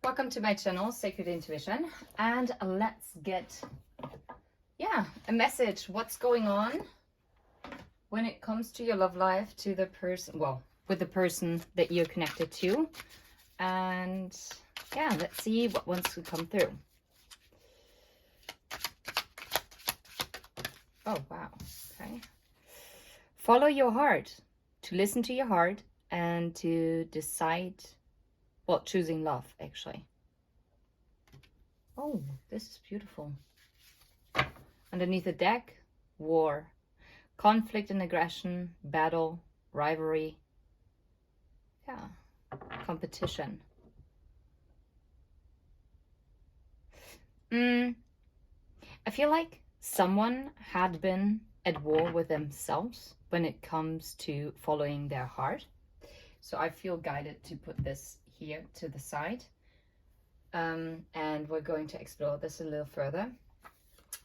Welcome to my channel, Sacred Intuition, and let's get, a message. What's going on when it comes to your love life, to the person, with the person that you're connected to, and let's see what wants to come through. Oh, wow. Okay. Follow your heart, to listen to your heart and to decide, choosing love, actually. Oh, this is beautiful. Underneath the deck, war, conflict and aggression, battle, rivalry, competition. I feel like someone had been at war with themselves when it comes to following their heart. So I feel guided to put this here to the side. And we're going to explore this a little further.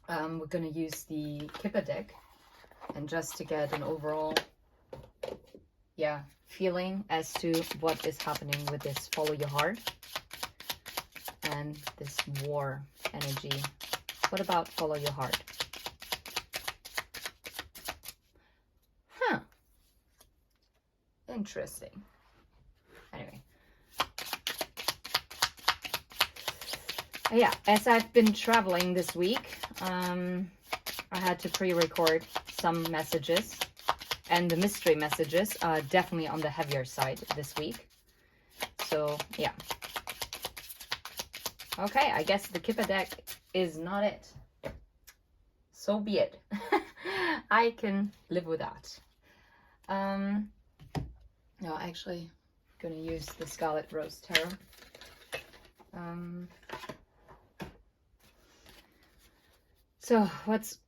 We're going to use the Kipper deck, and just to get an overall feeling as to what is happening with this follow your heart and this war energy. What about follow your heart? Interesting. Anyway. As I've been traveling this week, I had to pre-record some messages, and the mystery messages are definitely on the heavier side this week. So, Okay, I guess the Kipper deck is not it. So be it. I can live with that. No, actually, I'm gonna use the Scarlet Rose Tarot. So what's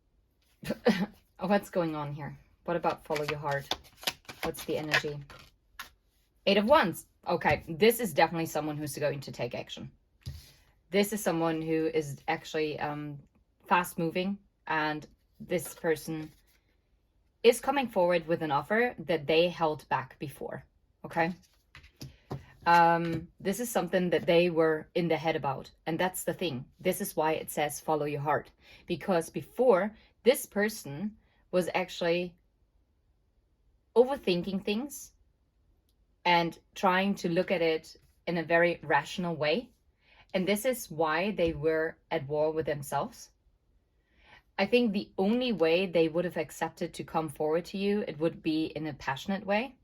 going on here? What about follow your heart? What's the energy? 8 of Wands. Okay, this is definitely someone who's going to take action. This is someone who is actually fast moving, and this person is coming forward with an offer that they held back before. Okay. This is something that they were in their head about. And that's the thing. This is why it says follow your heart. Because before, this person was actually overthinking things and trying to look at it in a very rational way. And this is why they were at war with themselves. I think the only way they would have accepted to come forward to you, it would be in a passionate way,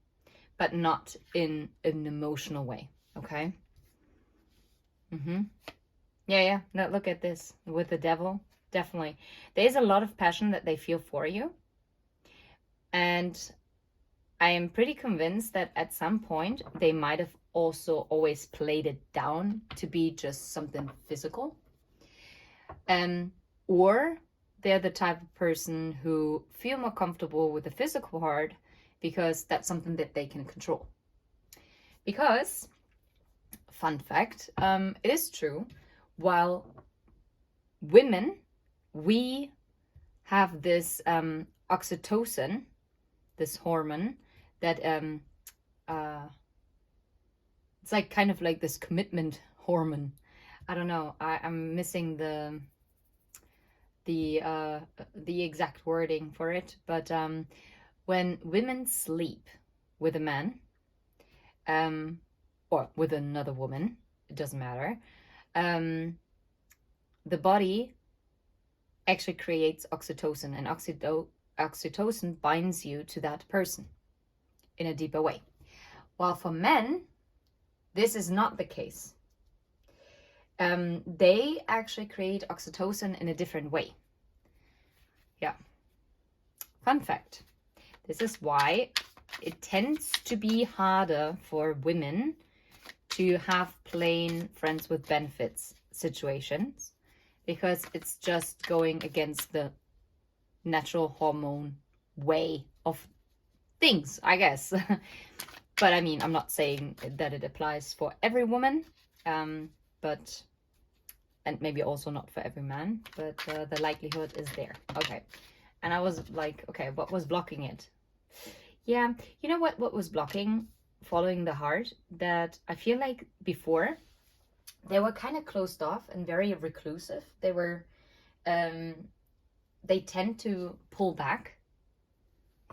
but not in an emotional way. Okay. No, look at this with the Devil. Definitely. There's a lot of passion that they feel for you. And I am pretty convinced that at some point they might have also always played it down to be just something physical. Or they're the type of person who feel more comfortable with the physical heart because that's something that they can control. Because, fun fact, it is true, while women, we have this oxytocin, this hormone, that it's like kind of like this commitment hormone. I don't know, I'm missing the exact wording for it, but when women sleep with a man, or with another woman, it doesn't matter, the body actually creates oxytocin, and oxytocin binds you to that person in a deeper way. While for men, this is not the case. They actually create oxytocin in a different way. Fun fact. This is why it tends to be harder for women to have plain friends with benefits situations, because it's just going against the natural hormone way of things, I guess. But I mean, I'm not saying that it applies for every woman, but, and maybe also not for every man, but the likelihood is there. Okay. And I was like, okay, what was blocking it? Yeah, you know what was blocking following the heart? That I feel like before, They were kind of closed off and very reclusive. They tend to pull back.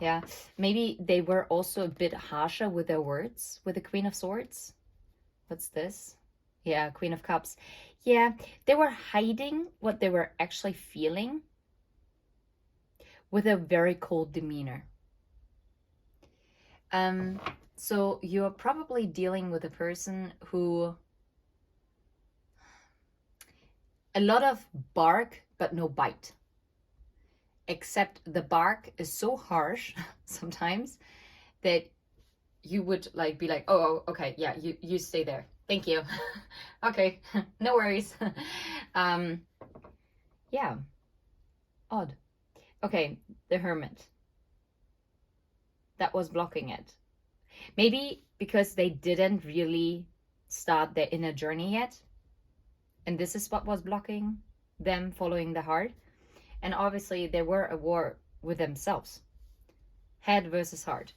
Yeah, maybe they were also a bit harsher with their words with the Queen of Swords. What's this? Yeah, Queen of Cups. Yeah, they were hiding what they were actually feeling with a very cold demeanor. So you're probably dealing with a person who a lot of bark but no bite. Except the bark is so harsh sometimes that you would like be like, oh, okay, yeah, you stay there. Thank you. Okay, no worries. Yeah, odd. Okay, the Hermit. That was blocking it. Maybe because they didn't really start their inner journey yet. And this is what was blocking them following the heart. And obviously they were at war with themselves. Head versus heart.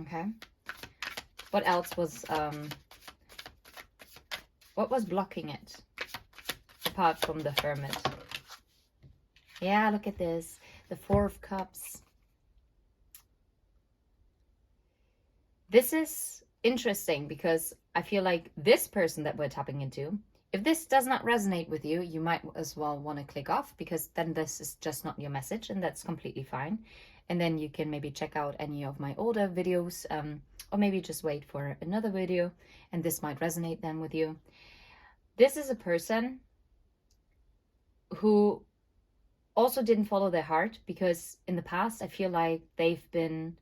Okay. What else was what was blocking it? Apart from the Hermit. Yeah, look at this. The Four of Cups. This is interesting because I feel like this person that we're tapping into, if this does not resonate with you, you might as well want to click off, because then this is just not your message, and that's completely fine. And then you can maybe check out any of my older videos, or maybe just wait for another video, and this might resonate then with you. This is a person who also didn't follow their heart, because in the past I feel like they've been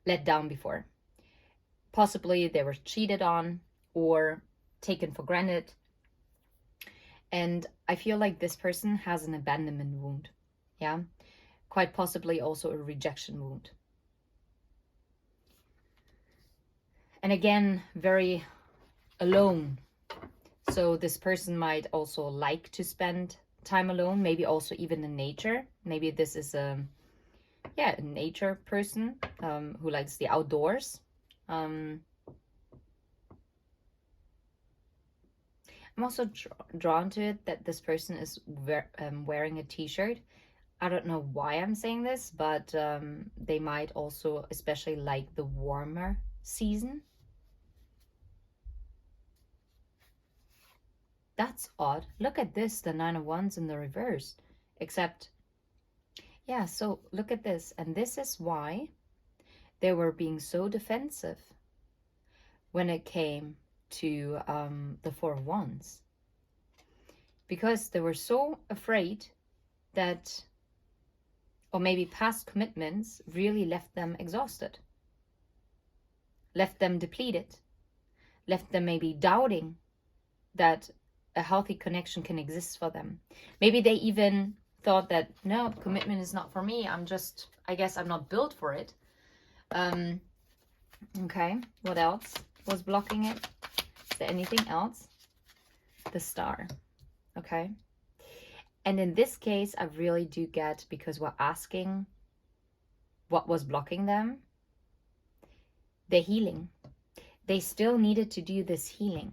let down before. Possibly they were cheated on or taken for granted. And I feel like this person has an abandonment wound. Yeah. Quite possibly also a rejection wound. And again, very alone. So this person might also like to spend time alone, maybe also even in nature. Maybe this is a nature person who likes the outdoors. I'm also drawn to it that this person is wearing a t-shirt. I don't know why I'm saying this, but they might also especially like the warmer season. That's odd. Look at this, the Nine of Wands in the reverse. Except, yeah, so look at this. And this is why they were being so defensive when it came to the Four of Wands. Because they were so afraid that, or maybe past commitments really left them exhausted. Left them depleted. Left them maybe doubting that a healthy connection can exist for them. Maybe they even thought that, no, commitment is not for me. I guess I'm not built for it. Okay, what else was blocking it? Is there anything else? The Star. Okay. And in this case, I really do get, because we're asking what was blocking them, the healing. They still needed to do this healing.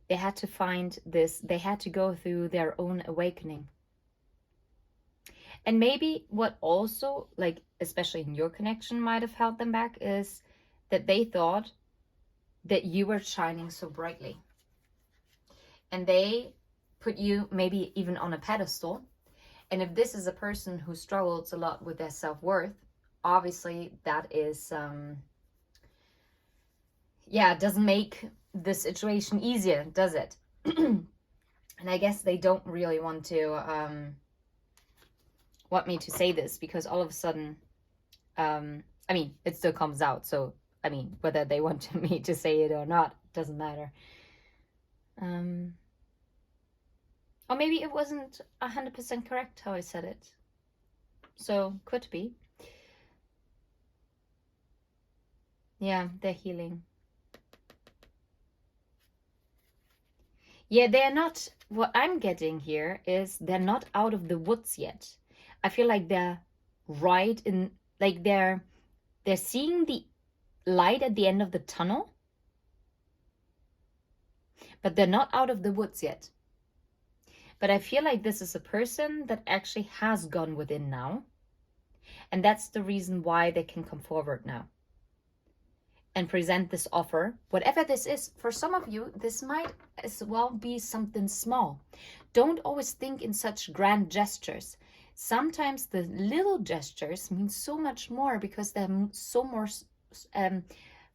They had to find this, they had to go through their own awakening. And maybe what also, like, especially in your connection, might have held them back is that they thought that you were shining so brightly. And they put you maybe even on a pedestal. And if this is a person who struggles a lot with their self-worth, obviously that is, doesn't make the situation easier, does it? And I guess they don't really want me to say this, because all of a sudden, it still comes out. So, whether they want me to say it or not, doesn't matter. Or maybe it wasn't 100% correct how I said it. So, could be. Yeah, they're healing. Yeah, they're not, what I'm getting here is they're not out of the woods yet. I feel like they're right in, like they're seeing the light at the end of the tunnel, but they're not out of the woods yet. But I feel like this is a person that actually has gone within now. And that's the reason why they can come forward now and present this offer, whatever this is. For some of you, this might as well be something small. Don't always think in such grand gestures. Sometimes the little gestures mean so much more because they're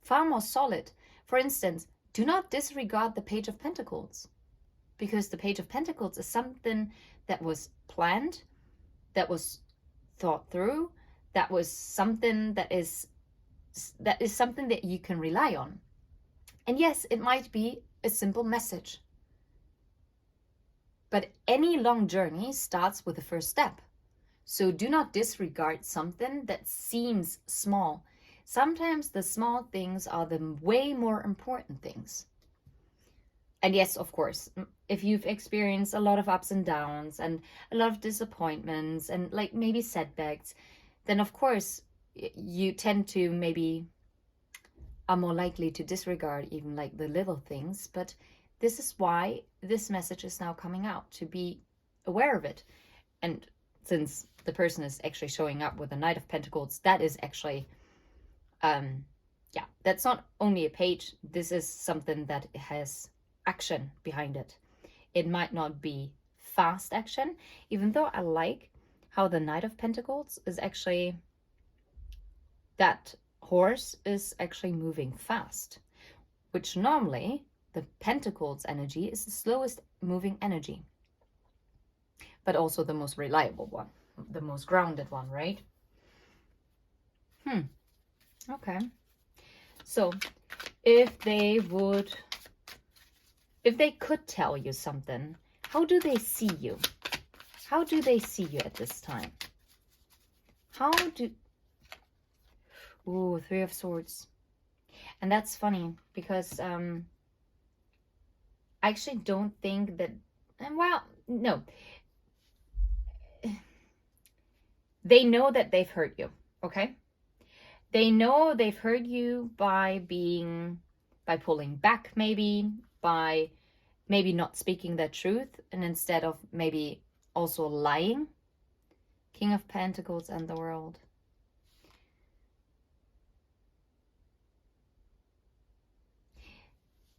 far more solid. For instance, do not disregard the Page of Pentacles, because the Page of Pentacles is something that was planned, that was thought through, that was something that is something that you can rely on. And yes, it might be a simple message, but any long journey starts with the first step. So do not disregard something that seems small. Sometimes the small things are the way more important things. And yes, of course, if you've experienced a lot of ups and downs and a lot of disappointments and like maybe setbacks, then of course you tend to maybe are more likely to disregard even like the little things. But this is why this message is now coming out, to be aware of it. And since the person is actually showing up with the Knight of Pentacles, that is actually, that's not only a page. This is something that has action behind it. It might not be fast action, even though I like how the Knight of Pentacles is actually, that horse is actually moving fast, which normally the Pentacles energy is the slowest moving energy, but also the most reliable one, the most grounded one, right? Okay. So if they could tell you something, how do they see you? How do they see you at this time? Ooh, Three of Swords. And that's funny because I actually don't think that, well, no. They know that they've hurt you, okay? They know they've hurt you by pulling back, maybe, by maybe not speaking the truth, and instead of maybe also lying. King of Pentacles and the World.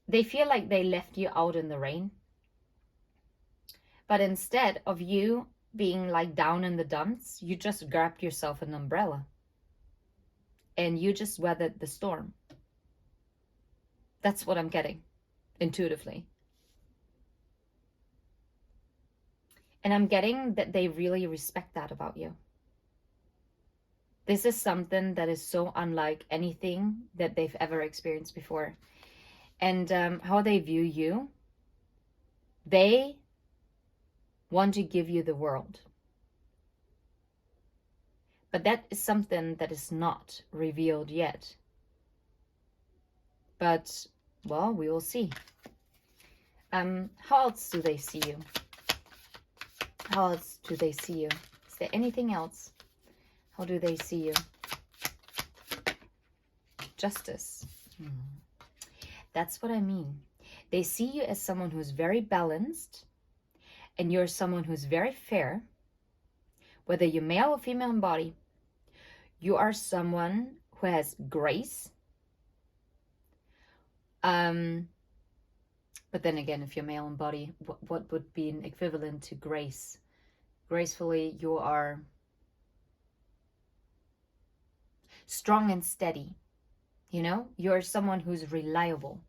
They feel like they left you out in the rain. But instead of you being like down in the dumps, you just grabbed yourself an umbrella. And you just weathered the storm. That's what I'm getting, intuitively. And I'm getting that they really respect that about you. This is something that is so unlike anything that they've ever experienced before. And how they view you, they want to give you the world. But that is something that is not revealed yet. But, well, we will see. How else do they see you? How else do they see you? Is there anything else? How do they see you? Justice. That's what I mean. They see you as someone who's very balanced, and you're someone who's very fair. Whether you're male or female in body, you are someone who has grace. But then again, if you're male in body, what would be an equivalent to grace? Gracefully, you are strong and steady. You know, you're someone who's reliable.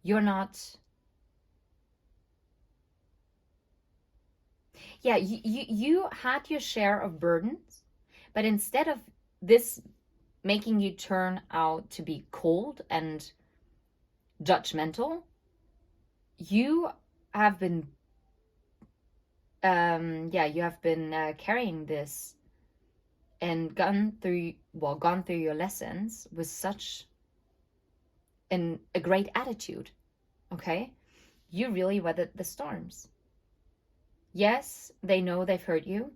You're not... Yeah, you had your share of burdens, but instead of this making you turn out to be cold and judgmental, you have been, carrying this and gone through your lessons with such a great attitude, okay? You really weathered the storms. Yes, they know they've hurt you,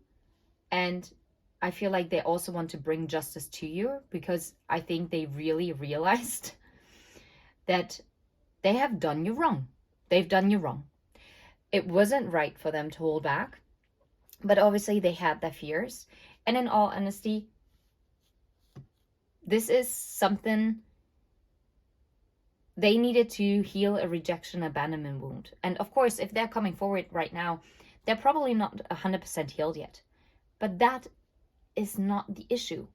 and I feel like they also want to bring justice to you, because I think they really realized that they have done you wrong. They've done you wrong. It wasn't right for them to hold back, but obviously they had their fears. And in all honesty, this is something they needed to heal, a rejection, abandonment wound. And of course, if they're coming forward right now, they're probably not 100% healed yet. But that is not the issue.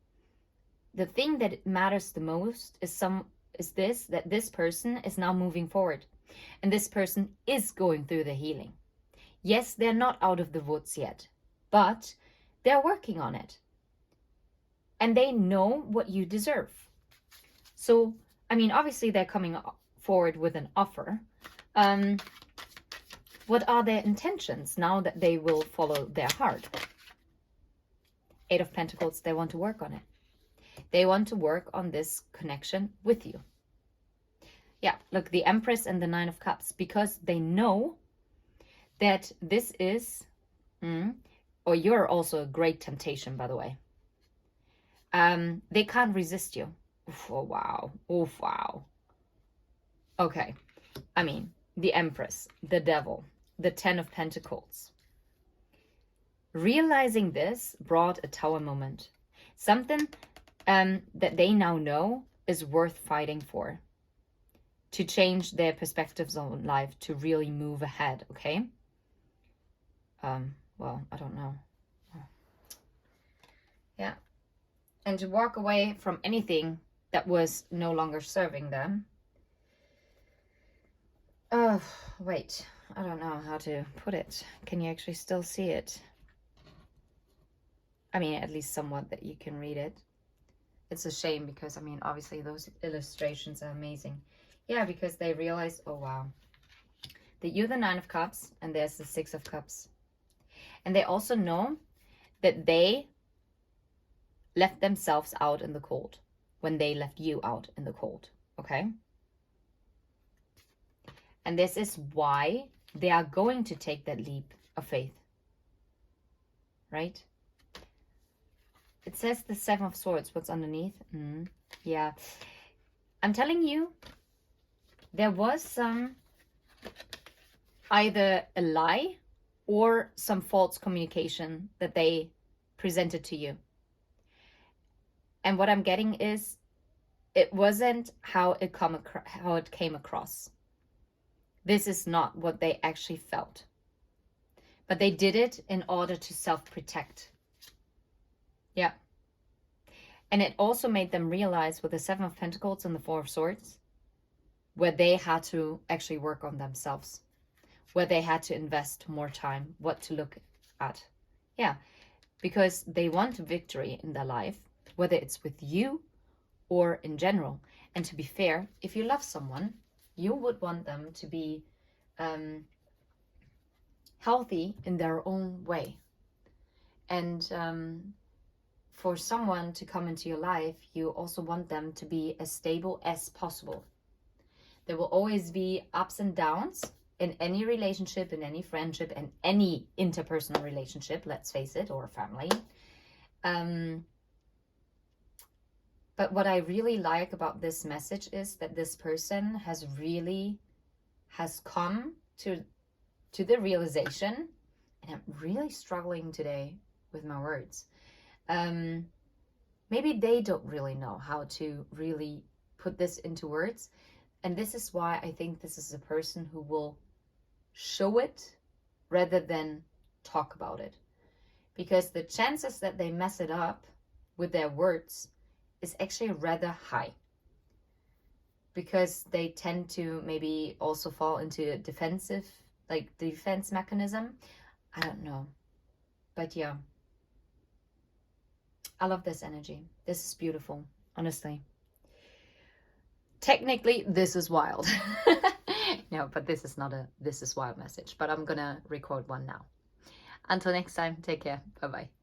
The thing that matters the most is that this person is now moving forward. And this person is going through the healing. Yes, they're not out of the woods yet, but they're working on it. And they know what you deserve. So, I mean, obviously they're coming forward with an offer. What are their intentions now that they will follow their heart? 8 of Pentacles, they want to work on it. They want to work on this connection with you. Yeah, look, the Empress and the 9 of Cups, because they know that this is, or you're also a great temptation, by the way. They can't resist you. Oof, oh, wow. Oh, wow. Okay. I mean, the Empress, the Devil, the 10 of Pentacles. Realizing this brought a Tower moment. Something that they now know is worth fighting for. To change their perspectives on life, to really move ahead, okay? Well, I don't know. Yeah. And to walk away from anything that was no longer serving them. Oh, wait. I don't know how to put it. Can you actually still see it? I mean, at least somewhat that you can read it. It's a shame because, I mean, obviously those illustrations are amazing. Yeah, because they realized, oh, wow, that you're the 9 of Cups and there's the 6 of Cups. And they also know that they left themselves out in the cold when they left you out in the cold, okay? And this is why they are going to take that leap of faith, right? It says the 7 of Swords. What's underneath? Yeah. I'm telling you, there was some either a lie or some false communication that they presented to you. And what I'm getting is it wasn't how it came across. This is not what they actually felt. But they did it in order to self-protect. Yeah. And it also made them realize with the 7 of Pentacles and the 4 of Swords, where they had to actually work on themselves, where they had to invest more time, what to look at. Yeah, because they want victory in their life, whether it's with you or in general. And to be fair, if you love someone, you would want them to be healthy in their own way. And for someone to come into your life, you also want them to be as stable as possible. There will always be ups and downs in any relationship, in any friendship, and any interpersonal relationship, let's face it, or family. But what I really like about this message is that this person has come to the realization, and I'm really struggling today with my words. Maybe they don't really know how to really put this into words. And this is why I think this is a person who will show it rather than talk about it. Because the chances that they mess it up with their words is actually rather high. Because they tend to maybe also fall into a defensive, like the defense mechanism. I don't know. But yeah. I love this energy. This is beautiful, honestly. Technically, this is wild. No, but this is not a this is wild message. But I'm gonna record one now. Until next time, take care. Bye-bye.